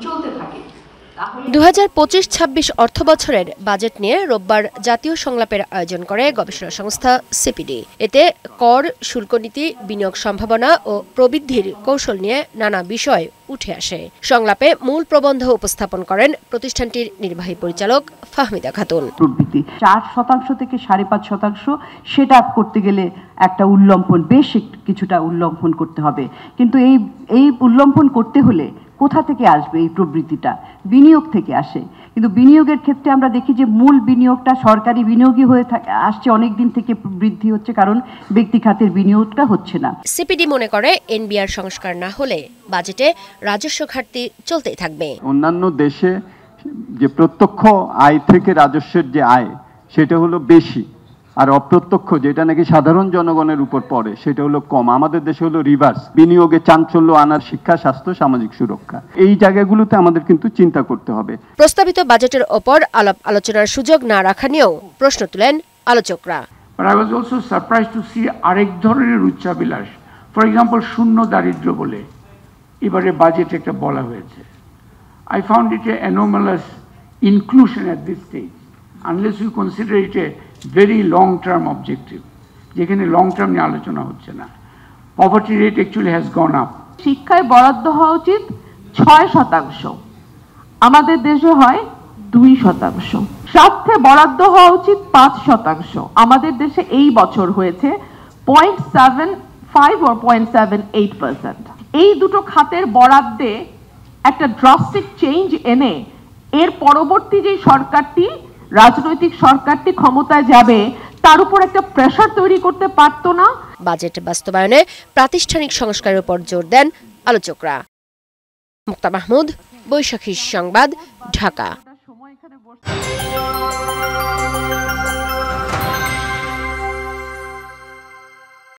চলতে থাকে। 2025-26 অর্থবছরের বাজেট নিয়ে রোববার জাতীয় সংলাপের আয়োজন করে গবেষণা সংস্থা সিপিডি। এতে কর, শুল্ক নীতি, বিনিয়োগ সম্ভাবনা ও প্রবৃদ্ধির কৌশল নিয়ে নানা বিষয় উঠে আসে। সংলাপে মূল প্রবন্ধ উপস্থাপন করেন প্রতিষ্ঠানটির নির্বাহী পরিচালক ফাহমিদা খাতুন। প্রবৃদ্ধি 4% থেকে 5.5% সেটা করতে গেলে একটা উল্লম্ফন, বেশ কিছুটা উল্লম্ফন করতে হবে। কিন্তু এই উল্লম্ফন করতে হলে কোথা থেকে আসবে এই প্রবৃদ্ধিটা? বিনিয়োগ থেকে আসে। কিন্তু বিনিয়োগের ক্ষেত্রে আমরা দেখি যে মূল বিনিয়োগটা সরকারি বিনিয়োগই হয়ে আসছে, অনেক দিন থেকে বৃদ্ধি হচ্ছে, কারণ ব্যক্তি খাতের বিনিয়োগটা হচ্ছে না। সিপিডি মনে করে এনবিআর সংস্কার না হলে বাজেটে রাজস্ব ঘাটতি চলতেই থাকবে। অন্যান্য দেশে যে প্রত্যক্ষ আয় থেকে রাজস্বের যে আয় সেটা হলো বেশি, আর অপ্রত্যক্ষ যেটা নাকি সাধারণ জনগণের উপর পড়ে সেটা হলো কম। আমাদের দেশে হলো রিভার্স। বিনিয়োগে চাঞ্চল্য আনার, শিক্ষা, স্বাস্থ্য, সামাজিক সুরক্ষা, এই জায়গাগুলোতে আমাদের কিন্তু চিন্তা করতে হবে। প্রস্তাবিত বাজেটের ওপর আলাপ আলোচনার সুযোগ না রাখা নিয়েও প্রশ্ন তুলেন আলোচকরা। But I was also surprised to see আরেক ধরনের উচ্চাভিলাষ, ফর এক্সাম্পল শূন্য দারিদ্র্য বলে এবারে বাজেটে একটা বলা হয়েছে। I found it an anomalous inclusion at this stage, unless you consider it a very long-term objective, যেখানে লং টার্ম নিয়ে আলোচনা হচ্ছে না। Poverty rate actually has gone up. শিক্ষায় বরাদ্দ হওয়া উচিত 6%, আমাদের দেশে হয় 2%। স্বাস্থ্যে বরাদ্দ হওয়া উচিত 5%, আমাদের দেশে এই বছর হয়েছে 0.75 or 0.78%। এই দুটো খাতের বরাদ্দে একটা ড্রাস্টিক চেঞ্জ এনে এর পরবর্তী যে সরকারটি, রাজনৈতিক সরকারটি ক্ষমতায় যাবে, তার উপর একটা প্রেসার তৈরি করতে পারতো না। বাজেট বাস্তবায়নে প্রাতিষ্ঠানিক সংস্কারের উপর জোর দেন আলোচকরা। মুক্তা মাহমুদ, বৈশাখী সংবাদ, ঢাকা।